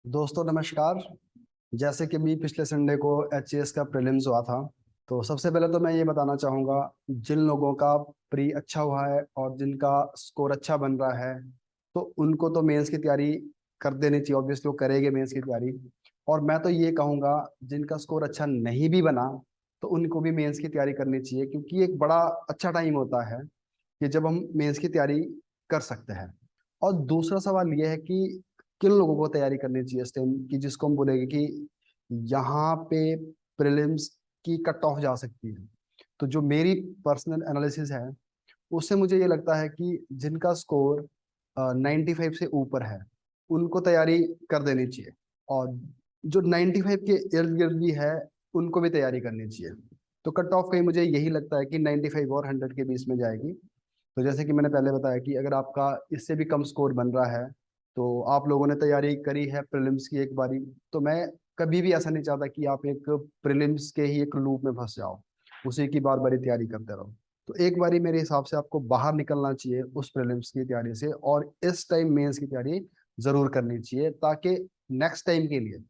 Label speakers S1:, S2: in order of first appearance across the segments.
S1: दोस्तों नमस्कार। जैसे कि भी पिछले संडे को एचएएस का प्रीलिम्स हुआ था, तो सबसे पहले तो मैं ये बताना चाहूँगा, जिन लोगों का प्री अच्छा हुआ है और जिनका स्कोर अच्छा बन रहा है, तो उनको तो मेंस की तैयारी कर देनी चाहिए। ऑब्वियसली वो करेंगे मेंस की तैयारी। और मैं तो ये कहूँगा, जिनका स्कोर अच्छा नहीं भी बना, तो उनको भी मेंस की तैयारी करनी चाहिए, क्योंकि एक बड़ा अच्छा टाइम होता है कि जब हम मेंस की तैयारी कर सकते हैं। और दूसरा सवाल ये है कि किन लोगों को तैयारी करनी चाहिए इस टाइम की, जिसको हम बोलेंगे कि यहाँ पे प्रीलिम्स की कट ऑफ जा सकती है। तो जो मेरी पर्सनल एनालिसिस है, उससे मुझे ये लगता है कि जिनका स्कोर 95 से ऊपर है, उनको तैयारी कर देनी चाहिए। और जो 95 के इर्द गिर्द भी है, उनको भी तैयारी करनी चाहिए। तो कट ऑफ कहीं मुझे यही लगता है कि 95 और 100 के बीच में जाएगी। तो जैसे कि मैंने पहले बताया कि अगर आपका इससे भी कम स्कोर बन रहा है, तो आप लोगों ने तैयारी करी है प्रीलिम्स की एक बारी, तो मैं कभी भी ऐसा नहीं चाहता कि आप एक प्रीलिम्स के ही एक लूप में फंस जाओ, उसी की बार बारी तैयारी करते रहो। तो एक बारी मेरे हिसाब से आपको बाहर निकलना चाहिए उस प्रीलिम्स की तैयारी से, और इस टाइम मेंस की तैयारी जरूर करनी चाहिए, ताकि नेक्स्ट टाइम के लिए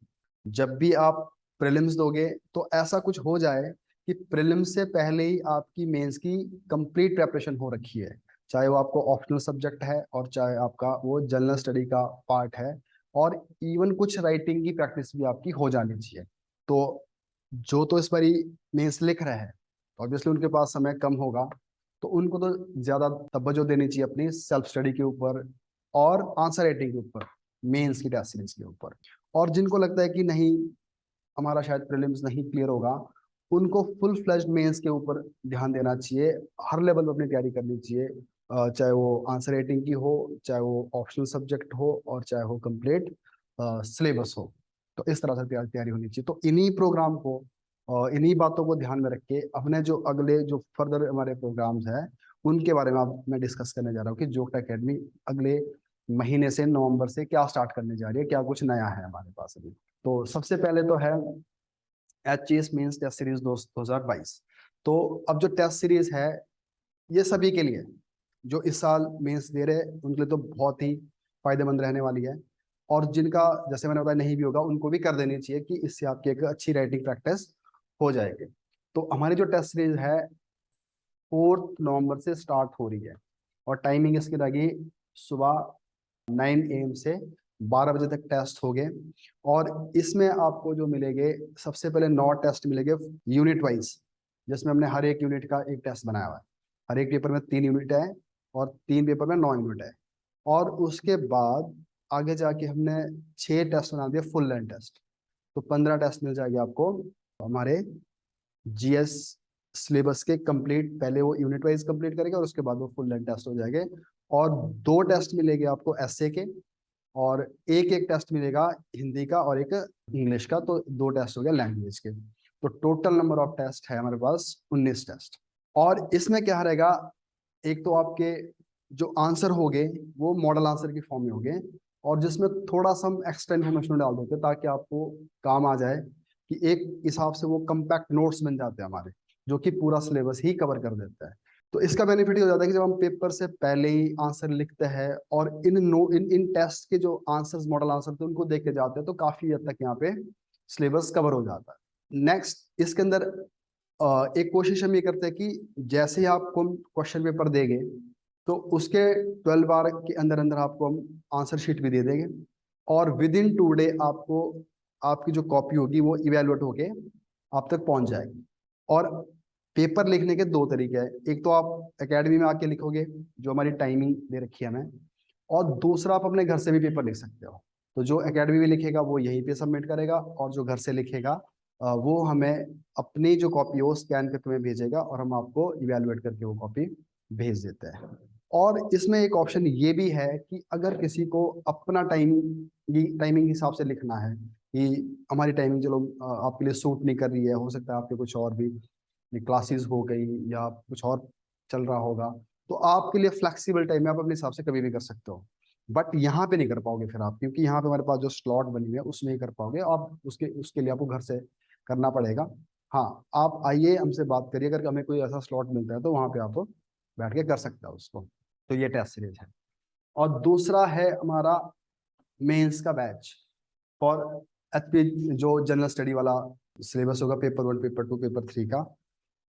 S1: जब भी आप प्रीलिम्स दोगे, तो ऐसा कुछ हो जाए कि प्रीलिम्स से पहले ही आपकी मेंस की कंप्लीट प्रेपरेशन हो रखी है। चाहे वो आपको ऑप्शनल सब्जेक्ट है, और चाहे आपका वो जनरल स्टडी का पार्ट है, और इवन कुछ राइटिंग की प्रैक्टिस भी आपकी हो जानी चाहिए। तो जो तो इस बारी मेंस लिख रहे हैं, ऑब्वियसली उनके पास समय कम होगा, तो उनको तो ज्यादा तवज्जो देनी चाहिए अपनी सेल्फ स्टडी के ऊपर और आंसर राइटिंग के ऊपर, मेंस की टेस्ट सीरीज के ऊपर। और जिनको लगता है कि नहीं, हमारा शायद प्रीलिम्स नहीं क्लियर होगा, उनको फुल फ्लेज्ड मेंस के ऊपर ध्यान देना चाहिए। हर लेवल पर अपनी तैयारी करनी चाहिए, चाहे वो आंसर राइटिंग की हो, चाहे वो ऑप्शनल सब्जेक्ट हो, और चाहे वो कंप्लीट सिलेबस हो। तो इस तरह से तैयारी होनी चाहिए। तो इन्हीं प्रोग्राम को, इन्हीं बातों को ध्यान में रख के अपने जो अगले जो फर्दर हमारे प्रोग्राम्स हैं, उनके बारे में अब मैं डिस्कस करने जा रहा हूँ कि जोग्रा एकेडमी अगले महीने से, नवंबर से क्या स्टार्ट करने जा रही है, क्या कुछ नया है हमारे पास अभी। तो सबसे पहले तो है एचएएस मेंस टेस्ट सीरीज 2022। तो अब जो टेस्ट सीरीज है, ये सभी के लिए जो इस साल मेंस दे रहे हैं, उनके लिए तो बहुत ही फायदेमंद रहने वाली है। और जिनका, जैसे मैंने बताया, नहीं भी होगा, उनको भी कर देनी चाहिए कि इससे आपकी एक अच्छी राइटिंग प्रैक्टिस हो जाएगी। तो हमारी जो टेस्ट सीरीज है, 4 नवंबर से स्टार्ट हो रही है, और टाइमिंग इसकी रहेगी सुबह 9 AM से 12 बजे तक टेस्ट हो गए। और इसमें आपको जो मिलेंगे, सबसे पहले 9 टेस्ट मिलेंगे यूनिट वाइज, जिसमें हमने हर एक यूनिट का एक टेस्ट बनाया हुआ है। हर एक पेपर में 3 यूनिट है, और 3 पेपर में 9 यूनिट है। और उसके बाद आगे जाके हमने 6 टेस्ट बना दिए फुल लेंथ टेस्ट। तो 15 टेस्ट मिल जाएंगे आपको हमारे जीएस सिलेबस के कंप्लीट। पहले वो यूनिट वाइज कंप्लीट करेगा, और उसके बाद वो फुल लेंथ टेस्ट हो जाएंगे। और 2 टेस्ट मिलेंगे आपको एसए के, और एक एक टेस्ट मिलेगा हिंदी का और एक इंग्लिश का। तो 2 टेस्ट हो गया लैंग्वेज के। तो टोटल नंबर ऑफ टेस्ट है हमारे पास 19 टेस्ट। और इसमें क्या रहेगा, एक तो आपके जो आंसर होंगे, वो मॉडल आंसर की फॉर्म में होंगे, और जिसमें थोड़ा सा हम एक्स्ट्रा इन्फॉर्मेशन डाल देते हैं, ताकि आपको काम आ जाए कि एक हिसाब से वो कम्पैक्ट नोट्स बन जाते हैं हमारे, जो कि पूरा सिलेबस ही कवर कर देता है। तो इसका बेनिफिट ये हो जाता है कि जब हम पेपर से पहले ही आंसर लिखते हैं, और इन टेस्ट के जो आंसर्स, मॉडल आंसर थे, उनको देख के जाते हैं, तो काफी हद तक यहाँ पे सिलेबस कवर हो जाता है। नेक्स्ट इसके अंदर एक कोशिश हम ये करते हैं कि जैसे ही आपको हम क्वेश्चन पेपर देंगे, तो उसके 12 बार के अंदर अंदर आपको हम आंसर शीट भी दे देंगे। और विद इन 2 डे आपको आपकी जो कॉपी होगी वो इवेलुएट होके आप तक पहुंच जाएगी। और पेपर लिखने के 2 तरीके हैं, एक तो आप एकेडमी में आके लिखोगे, जो हमारी टाइमिंग दे रखी है हमें, और दूसरा आप अपने घर से भी पेपर लिख सकते हो। तो जो एकेडमी में लिखेगा वो यहीं पे सबमिट करेगा, और जो घर से लिखेगा वो हमें अपनी जो कॉपी हो स्कैन करके तुम्हें भेजेगा, और हम आपको इवेलुएट करके वो कॉपी भेज देते हैं। और इसमें एक ऑप्शन ये भी है कि अगर किसी को अपना टाइमिंग हिसाब से लिखना है, कि हमारी टाइमिंग चलो आपके लिए सूट नहीं कर रही है, हो सकता है आपके कुछ और भी क्लासेस हो गई या कुछ और चल रहा होगा, तो आपके लिए फ्लेक्सिबल टाइम है, आप अपने हिसाब से कभी भी कर सकते हो। बट यहाँ पे नहीं कर पाओगे फिर आप, क्योंकि यहाँ पे हमारे पास जो स्लॉट बनी हुई है उसमें ही कर पाओगे आप, उसके उसके लिए आपको घर से करना पड़ेगा। हाँ, आप आइए, हमसे बात करिए, अगर हमें कोई ऐसा स्लॉट मिलता है तो वहाँ पे आप बैठ के कर सकते हो उसको। तो ये टेस्ट सीरीज है। और दूसरा है हमारा मेंस का बैच। फॉर एचपी जो जनरल स्टडी वाला सिलेबस होगा, पेपर 1, पेपर 2, पेपर 3 का।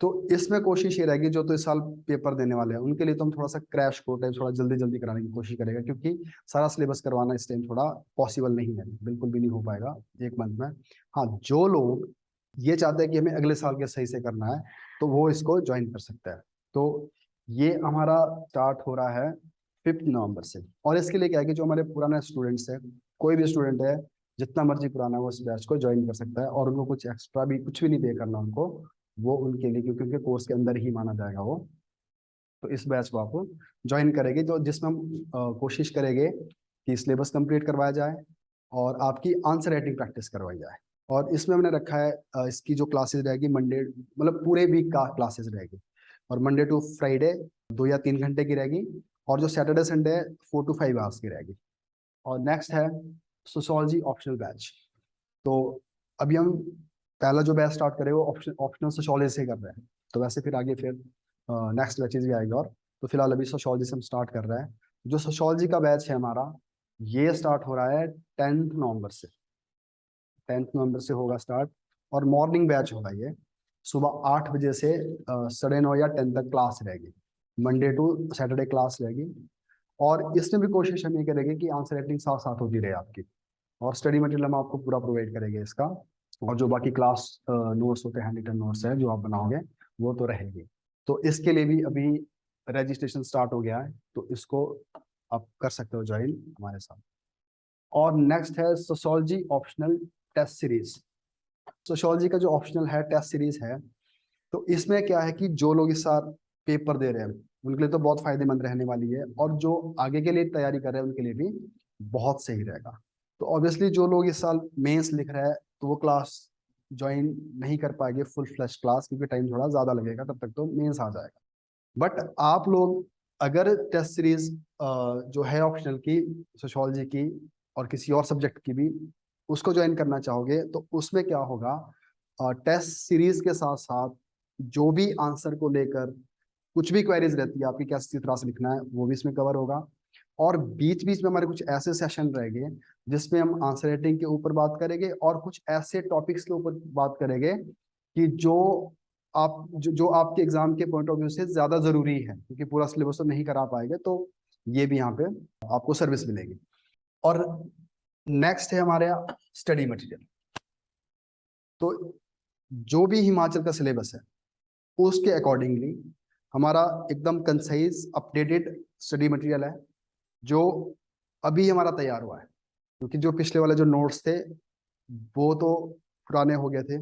S1: तो इसमें कोशिश ये रहेगी, जो तो इस साल पेपर देने वाले हैं उनके लिए तो हम थोड़ा सा क्रैश कोर्स टाइप थोड़ा जल्दी जल्दी कराने की कोशिश करेगा, क्योंकि सारा सिलेबस करवाना इस टाइम थोड़ा पॉसिबल नहीं है, बिल्कुल भी नहीं हो पाएगा एक मंथ में। हाँ, जो लोग ये चाहते हैं कि हमें अगले साल के सही से करना है, तो वो इसको ज्वाइन कर सकता है। तो ये हमारा स्टार्ट हो रहा है 5 नवंबर से। और इसके लिए क्या है कि जो हमारे पुराने स्टूडेंट्स है, कोई भी स्टूडेंट है जितना मर्जी पुराना वो इस बैच को ज्वाइन कर सकता है, और उनको कुछ एक्स्ट्रा भी कुछ भी नहीं पे करना उनको, वो उनके लिए, क्योंकि उनके कोर्स के अंदर ही माना जाएगा वो। तो इस बैच को आप ज्वाइन करेंगे, जो जिसमें हम कोशिश करेंगे कि सिलेबस कंप्लीट करवाया जाए और आपकी आंसर राइटिंग प्रैक्टिस करवाई जाए। और इसमें हमने रखा है इसकी जो क्लासेस रहेगी मंडे, मतलब पूरे वीक का क्लासेस रहेगी, और मंडे टू फ्राइडे 2 या 3 घंटे की रहेगी, और जो सैटरडे संडे 4 to 5 आवर्स की रहेगी। और नेक्स्ट है सोशोलॉजी ऑप्शनल बैच। तो अभी हम पहला जो बैच स्टार्ट करें वो ऑप्शनल सोशोलॉजी से कर रहे हैं, तो वैसे फिर आगे फिर नेक्स्ट बैचेज भी आएगा। और तो फिलहाल अभी सोशोलॉजी से हम स्टार्ट कर रहे हैं। जो सोशोलॉजी का बैच है हमारा, ये स्टार्ट हो रहा है 10 नवंबर से। 10 नवंबर से होगा स्टार्ट, और मॉर्निंग बैच होगा ये। सुबह 8 बजे से 9:30 या 10 तक क्लास रहेगी, मंडे टू सैटरडे क्लास रहेगी। और इसमें भी कोशिश हम ये करेंगे कि आंसर राइटिंग साथ साथ होती रहे आपकी, और स्टडी मटेरियल हम आपको पूरा प्रोवाइड करेंगे इसका। और जो बाकी क्लास नोट्स होते हैं, हैंड रिटन नोट्स है जो आप बनाओगे, वो तो रहेगी। तो इसके लिए भी अभी रजिस्ट्रेशन स्टार्ट हो गया है, तो इसको आप कर सकते हो ज्वाइन हमारे साथ। और नेक्स्ट है sociology optional test series. Sociology का जो ऑप्शनल है टेस्ट सीरीज है, तो इसमें क्या है कि जो लोग इस साल पेपर दे रहे हैं उनके लिए तो बहुत फायदेमंद रहने वाली है, और जो आगे के लिए तैयारी कर रहे हैं उनके लिए भी बहुत सही रहेगा। तो ऑब्वियसली जो लोग इस साल मेंस लिख रहे हैं, तो वो क्लास ज्वाइन नहीं कर पाएंगे फुल फ्लैश क्लास, क्योंकि टाइम थोड़ा ज़्यादा लगेगा, तब तक तो मेंस आ जाएगा। बट आप लोग अगर टेस्ट सीरीज जो है ऑप्शनल की, सोशोलॉजी की और किसी और सब्जेक्ट की भी, उसको ज्वाइन करना चाहोगे, तो उसमें क्या होगा, टेस्ट सीरीज के साथ साथ जो भी आंसर को लेकर कुछ भी क्वेरीज रहती है आपकी, कैसी तरह से लिखना है, वो भी इसमें कवर होगा। और बीच बीच में हमारे कुछ ऐसे सेशन रहेंगे जिसमें हम आंसर राइटिंग के ऊपर बात करेंगे, और कुछ ऐसे टॉपिक्स के ऊपर बात करेंगे कि जो आपके एग्जाम के पॉइंट ऑफ व्यू से ज्यादा जरूरी है, क्योंकि पूरा सिलेबस तो नहीं करा पाएंगे, तो ये भी यहाँ पे आपको सर्विस मिलेगी। और नेक्स्ट है हमारे यहाँ स्टडी मटेरियल। तो जो भी हिमाचल का सिलेबस है उसके अकॉर्डिंगली हमारा एकदम कंसाइज अपडेटेड स्टडी मटेरियल है, जो अभी हमारा तैयार हुआ है, क्योंकि जो पिछले वाले जो नोट्स थे वो तो पुराने हो गए थे।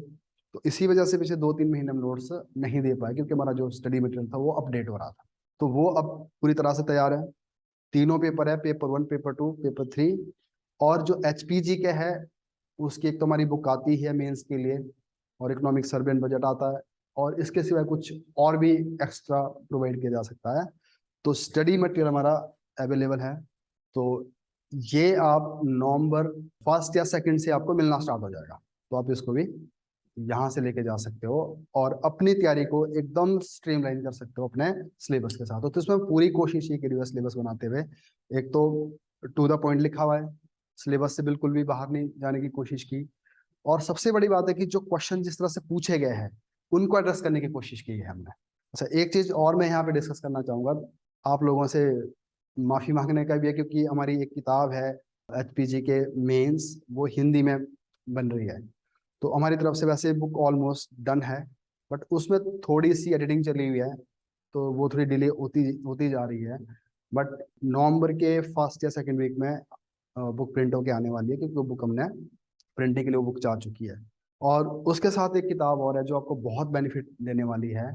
S1: तो इसी वजह से पिछले 2-3 महीने हम नोट्स नहीं दे पाए, क्योंकि हमारा जो स्टडी मटेरियल था वो अपडेट हो रहा था। तो वो अब पूरी तरह से तैयार है। तीनों पेपर है, पेपर 1, पेपर 2, पेपर 3। और जो एचपीजी के है, उसकी एक तो हमारी बुक आती है मेंस के लिए, और इकोनॉमिक सर्वे एंड बजट आता है, और इसके सिवाय कुछ और भी एक्स्ट्रा प्रोवाइड किया जा सकता है। तो स्टडी मटेरियल हमारा अवेलेबल है। तो ये आप नवंबर 1 या 2 से आपको मिलना स्टार्ट हो जाएगा, तो आप इसको भी यहाँ से लेके जा सकते हो, और अपनी तैयारी को एकदम स्ट्रीमलाइन कर सकते हो अपने सिलेबस के साथ। तो इसमें पूरी कोशिश ये करी हुई है सिलेबस बनाते हुए, एक तो टू द पॉइंट लिखा हुआ है, सिलेबस से बिल्कुल भी बाहर नहीं जाने की कोशिश की। और सबसे बड़ी बात है कि जो क्वेश्चन जिस तरह से पूछे गए हैं उनको एड्रेस करने की कोशिश की है हमने। अच्छा, एक चीज और मैं यहाँ पे डिस्कस करना चाहूंगा आप लोगों से, माफी मांगने का भी है, क्योंकि हमारी एक किताब है एचपीजी के मेंस, वो हिंदी में बन रही है। तो हमारी तरफ से वैसे बुक ऑलमोस्ट डन है, बट उसमें थोड़ी सी एडिटिंग चली हुई है, तो वो थोड़ी डिले होती होती जा रही है। बट नवंबर के 1 या 2 वीक में बुक प्रिंट होके आने वाली है, क्योंकि वो बुक हमने प्रिंटिंग के लिए वो बुक जा चुकी है। और उसके साथ एक किताब और है जो आपको बहुत बेनिफिट देने वाली है,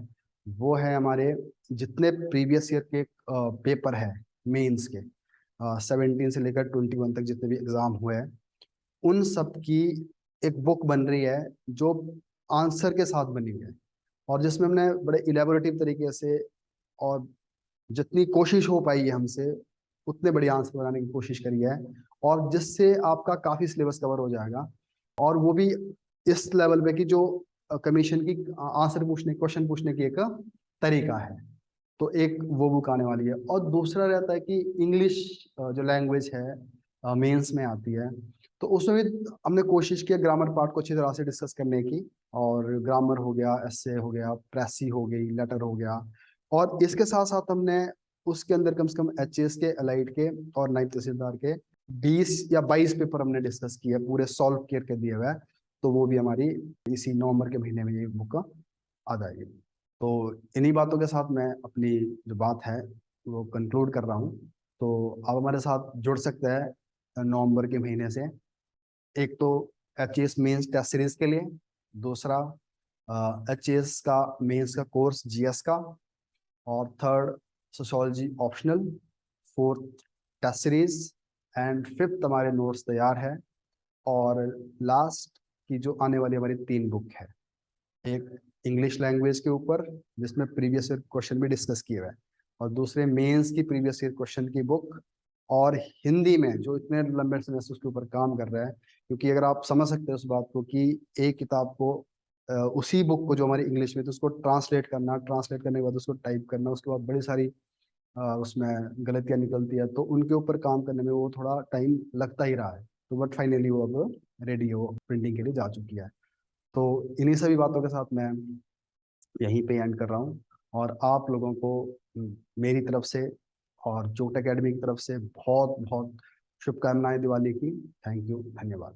S1: वो है हमारे जितने प्रीवियस ईयर के पेपर है मेंस के, 17 से लेकर 21 तक जितने भी एग्जाम हुए हैं, उन सब की एक बुक बन रही है जो आंसर के साथ बनी हुई है, और जिसमें हमने बड़े इलेबोरेटिव तरीके से, और जितनी कोशिश हो पाई है हमसे, उतने बड़े आंसर बनाने की कोशिश करी है, और जिससे आपका काफी सिलेबस कवर हो जाएगा। और वो भी इस लेवल पे कि जो कमीशन की आंसर पूछने, क्वेश्चन पूछने की एक तरीका है। तो एक वो बुक आने वाली है। और दूसरा रहता है कि इंग्लिश जो लैंग्वेज है मेंस में आती है, तो उसमें भी हमने कोशिश की ग्रामर पार्ट को अच्छी तरह से डिस्कस करने की, और ग्रामर हो गया, एस्से हो गया, प्रेसी हो गई, लेटर हो गया, और इसके साथ साथ हमने उसके अंदर कम से कम एचएएस के, एलाइड के और नायब तहसीलदार के 20 या 22 पेपर हमने डिस्कस किए, पूरे सॉल्व करके दिए हुए हैं। तो वो भी हमारी इसी नवंबर के महीने में ये बुक आ जाएगी। तो इन्हीं बातों के साथ मैं अपनी जो बात है वो कंक्लूड कर रहा हूँ। तो आप हमारे साथ जुड़ सकते हैं नवंबर के महीने से। एक तो एच मेंस टेस्ट सीरीज के लिए, दूसरा एच का मेंस का कोर्स जीएस का, और third sociology optional, fourth test series, and fifth हमारे नोट्स तैयार है। और लास्ट की जो आने वाली हमारी 3 बुक है, एक इंग्लिश लैंग्वेज के ऊपर जिसमें प्रीवियस ईयर क्वेश्चन भी डिस्कस किए हुए हैं, और दूसरे मेंस की प्रीवियस ईयर क्वेश्चन की बुक, और हिंदी में जो इतने लंबे समय से उसके ऊपर काम कर रहा है। क्योंकि अगर आप समझ सकते हैं उस बात को कि एक किताब को उसी बुक को जो हमारी इंग्लिश में, तो उसको ट्रांसलेट करना, ट्रांसलेट करने के बाद उसको टाइप करना, उसके बाद बड़ी सारी उसमें गलतियां निकलती है, तो उनके ऊपर काम करने में वो थोड़ा टाइम लगता ही रहा है। तो बट फाइनली वो अब रेडी है, वो प्रिंटिंग के लिए जा चुकी है। तो इन्हीं सभी बातों के साथ मैं यहीं पे एंड कर रहा हूँ, और आप लोगों को मेरी तरफ से और जोट एकेडमी की तरफ से बहुत बहुत शुभकामनाएं दिवाली की। थैंक यू, धन्यवाद।